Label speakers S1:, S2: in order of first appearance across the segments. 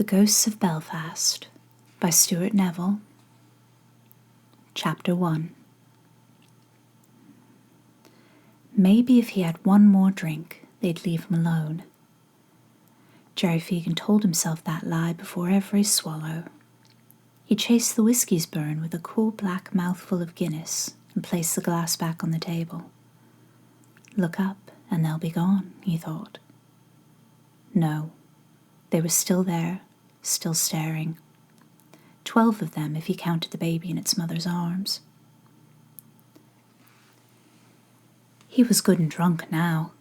S1: Ghosts of Belfast by Stuart Neville. Chapter 1. Maybe if he had one more drink, they'd leave him alone. Jerry Fegan told himself that lie before every swallow. He chased the whiskey's burn with a cool black mouthful of Guinness and placed the glass back on the table. Look up and they'll be gone, he thought. No, they were still there, still staring. 12 of them if he counted the baby in its mother's arms. He was good and drunk now.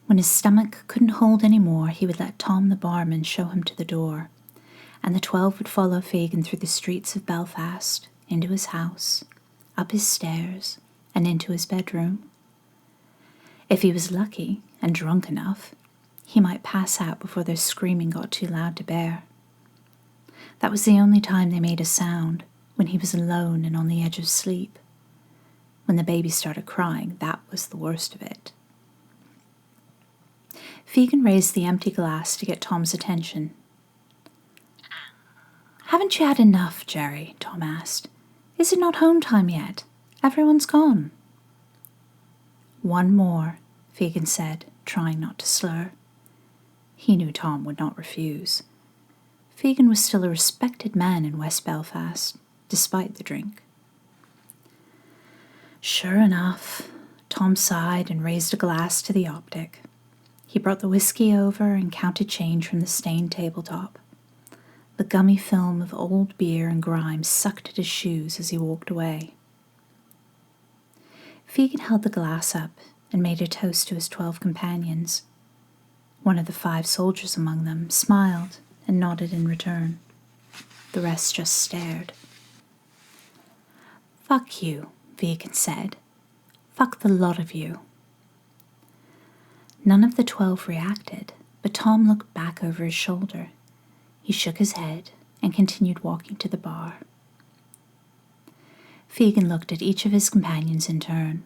S1: When his stomach couldn't hold any more, he would let Tom the barman show him to the door, and the 12 would follow Fegan through the streets of Belfast, into his house, up his stairs, and into his bedroom. If he was lucky and drunk enough, he might pass out before their screaming got too loud to bear. That was the only time they made a sound, when he was alone and on the edge of sleep. When the baby started crying, that was the worst of it. Fegan raised the empty glass to get Tom's attention. "Haven't you had enough, Jerry?" Tom asked. "Is it not home time yet? Everyone's gone." "One more," Fegan said, trying not to slur. He knew Tom would not refuse. Fegan was still a respected man in West Belfast, despite the drink. Sure enough, Tom sighed and raised a glass to the optic. He brought the whiskey over and counted change from the stained tabletop. The gummy film of old beer and grime sucked at his shoes as he walked away. Fegan held the glass up and made a toast to his 12 companions. One of the 5 soldiers among them smiled and nodded in return. The rest just stared. "Fuck you," Fegan said. "Fuck the lot of you." None of the 12 reacted, but Tom looked back over his shoulder. He shook his head and continued walking to the bar. Fegan looked at each of his companions in turn.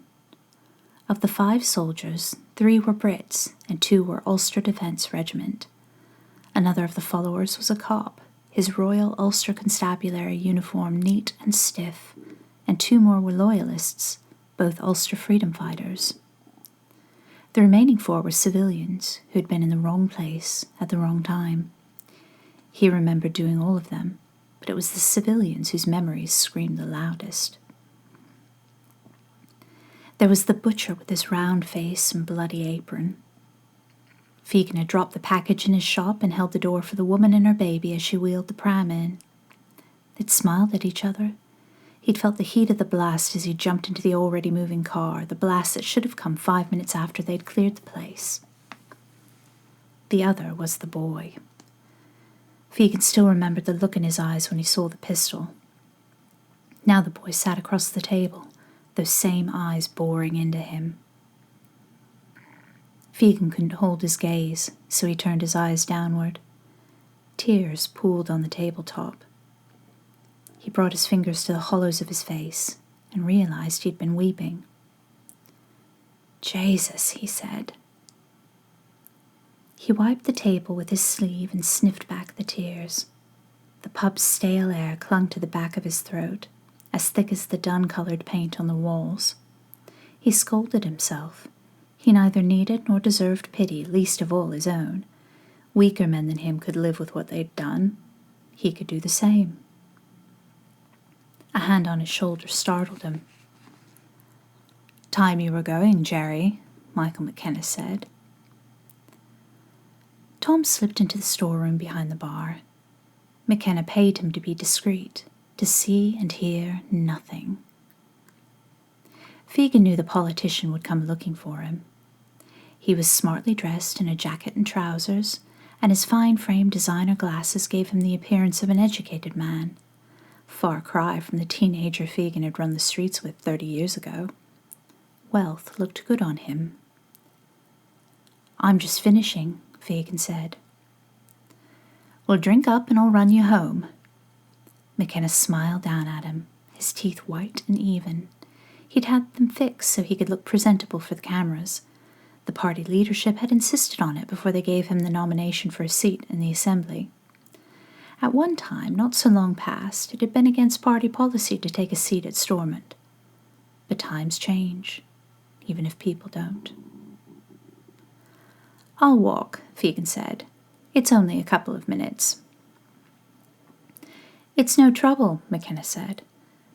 S1: Of the 5 soldiers, 3 were Brits and 2 were Ulster Defence Regiment. Another of the followers was a cop, his Royal Ulster Constabulary uniform neat and stiff, and 2 more were loyalists, both Ulster freedom fighters. The remaining 4 were civilians who'd been in the wrong place at the wrong time. He remembered doing all of them, but it was the civilians whose memories screamed the loudest. There was the butcher with his round face and bloody apron. Fegan had dropped the package in his shop and held the door for the woman and her baby as she wheeled the pram in. They'd smiled at each other. He'd felt the heat of the blast as he jumped into the already moving car, the blast that should have come 5 minutes after they'd cleared the place. The other was the boy. Fegan still remembered the look in his eyes when he saw the pistol. Now the boy sat across the table, those same eyes boring into him. Fegan couldn't hold his gaze, so he turned his eyes downward. Tears pooled on the tabletop. He brought his fingers to the hollows of his face and realized he'd been weeping. "Jesus," he said. He wiped the table with his sleeve and sniffed back the tears. The pub's stale air clung to the back of his throat, as thick as the dun-coloured paint on the walls. He scolded himself. He neither needed nor deserved pity, least of all his own. Weaker men than him could live with what they'd done. He could do the same. A hand on his shoulder startled him. "Time you were going, Jerry," Michael McKenna said. Tom slipped into the storeroom behind the bar. McKenna paid him to be discreet, to see and hear nothing. Fegan knew the politician would come looking for him. He was smartly dressed in a jacket and trousers, and his fine-framed designer glasses gave him the appearance of an educated man. Far cry from the teenager Fegan had run the streets with 30 years ago. Wealth looked good on him. "I'm just finishing," Fegan said. "Well, drink up and I'll run you home." McKenna smiled down at him, his teeth white and even. He'd had them fixed so he could look presentable for the cameras. The party leadership had insisted on it before they gave him the nomination for a seat in the assembly. At one time, not so long past, it had been against party policy to take a seat at Stormont. But times change, even if people don't. "I'll walk," Fegan said. "It's only a couple of minutes." "It's no trouble," McKenna said.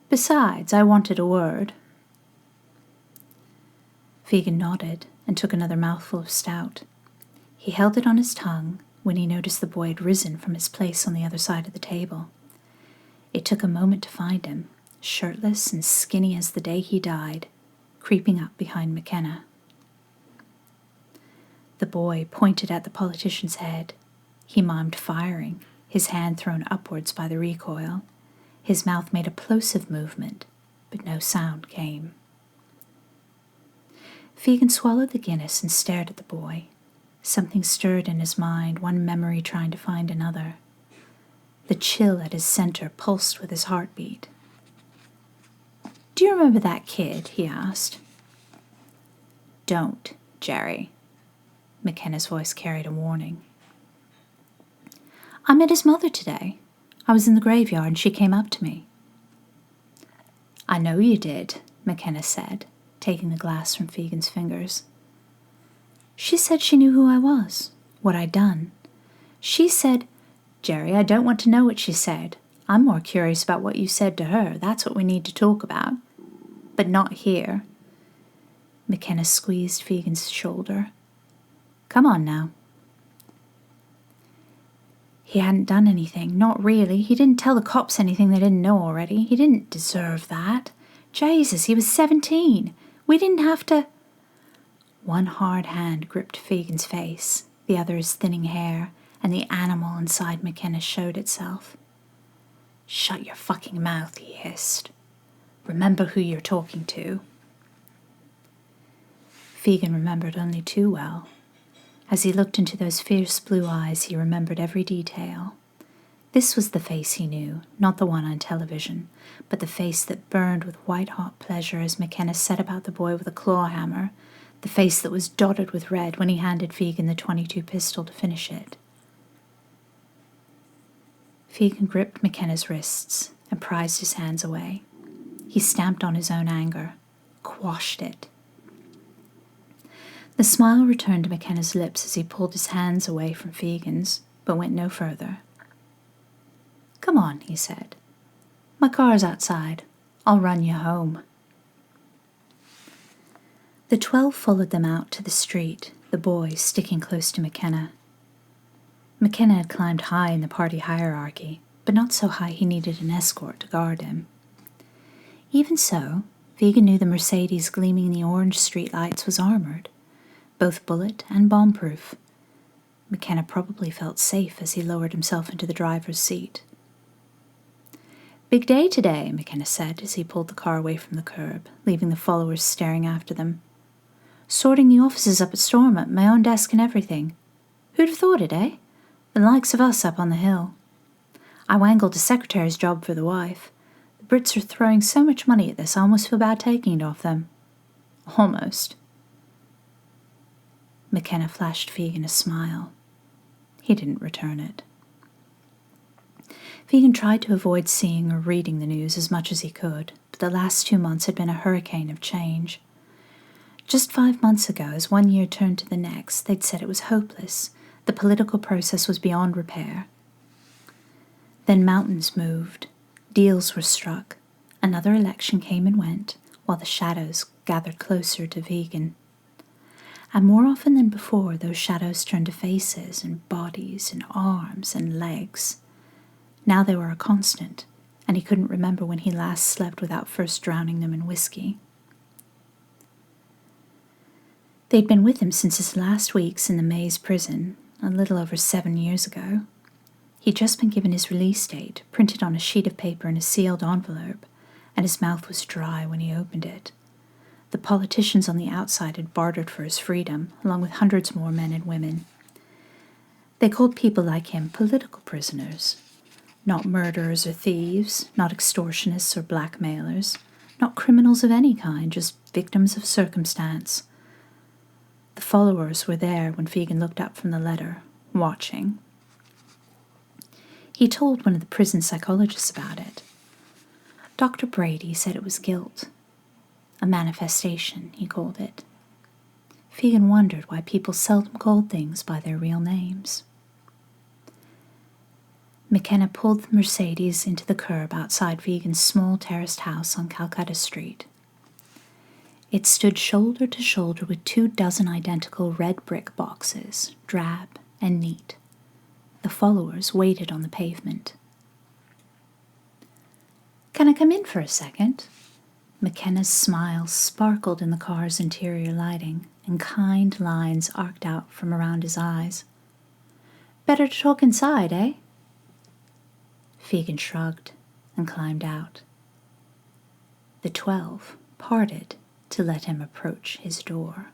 S1: "Besides, I wanted a word." Fegan nodded and took another mouthful of stout. He held it on his tongue when he noticed the boy had risen from his place on the other side of the table. It took a moment to find him, shirtless and skinny as the day he died, creeping up behind McKenna. The boy pointed at the politician's head. He mimed firing, his hand thrown upwards by the recoil. His mouth made a plosive movement, but no sound came. Fegan swallowed the Guinness and stared at the boy. Something stirred in his mind, one memory trying to find another. The chill at his center pulsed with his heartbeat. "Do you remember that kid?" he asked. "Don't, Jerry." McKenna's voice carried a warning. "I met his mother today. I was in the graveyard and she came up to me." "I know you did," McKenna said, taking the glass from Fegan's fingers. "She said she knew who I was, what I'd done. She said—" "Jerry, I don't want to know what she said. I'm more curious about what you said to her. That's what we need to talk about. But not here." McKenna squeezed Fegan's shoulder. "Come on now." He hadn't done anything, not really. He didn't tell the cops anything they didn't know already. He didn't deserve that. Jesus, he was 17. We didn't have to... One hard hand gripped Fegan's face, the other his thinning hair, and the animal inside McKenna showed itself. "Shut your fucking mouth," he hissed. "Remember who you're talking to." Fegan remembered only too well. As he looked into those fierce blue eyes, he remembered every detail. This was the face he knew, not the one on television, but the face that burned with white-hot pleasure as McKenna set about the boy with a claw hammer, the face that was dotted with red when he handed Fegan the .22 pistol to finish it. Fegan gripped McKenna's wrists and prized his hands away. He stamped on his own anger, quashed it. The smile returned to McKenna's lips as he pulled his hands away from Fegan's, but went no further. "Come on," he said. "My car's outside. I'll run you home." The 12 followed them out to the street, the boy sticking close to McKenna. McKenna had climbed high in the party hierarchy, but not so high he needed an escort to guard him. Even so, Fegan knew the Mercedes gleaming in the orange streetlights was armored, both bullet and bomb-proof. McKenna probably felt safe as he lowered himself into the driver's seat. "Big day today," McKenna said as he pulled the car away from the curb, leaving the followers staring after them. "Sorting the offices up at Stormont, my own desk and everything. Who'd have thought it, eh? The likes of us up on the hill. I wangled a secretary's job for the wife. The Brits are throwing so much money at this, I almost feel bad taking it off them." "Almost." McKenna flashed Fegan a smile. He didn't return it. Fegan tried to avoid seeing or reading the news as much as he could, but the last 2 months had been a hurricane of change. Just 5 months ago, as one year turned to the next, they'd said it was hopeless. The political process was beyond repair. Then mountains moved. Deals were struck. Another election came and went, while the shadows gathered closer to Fegan. And more often than before, those shadows turned to faces and bodies and arms and legs. Now they were a constant, and he couldn't remember when he last slept without first drowning them in whiskey. They'd been with him since his last weeks in the Maze prison, a little over 7 years ago. He'd just been given his release date, printed on a sheet of paper in a sealed envelope, and his mouth was dry when he opened it. The politicians on the outside had bartered for his freedom, along with hundreds more men and women. They called people like him political prisoners. Not murderers or thieves, not extortionists or blackmailers, not criminals of any kind, just victims of circumstance. The followers were there when Fegan looked up from the letter, watching. He told one of the prison psychologists about it. Dr. Brady said it was guilt. A manifestation, he called it. Fegan wondered why people seldom called things by their real names. McKenna pulled the Mercedes into the curb outside Fegan's small terraced house on Calcutta Street. It stood shoulder to shoulder with 24 identical red brick boxes, drab and neat. The followers waited on the pavement. "Can I come in for a second?" McKenna's smile sparkled in the car's interior lighting, and kind lines arced out from around his eyes. "Better to talk inside, eh?" Fegan shrugged and climbed out. The 12 parted to let him approach his door.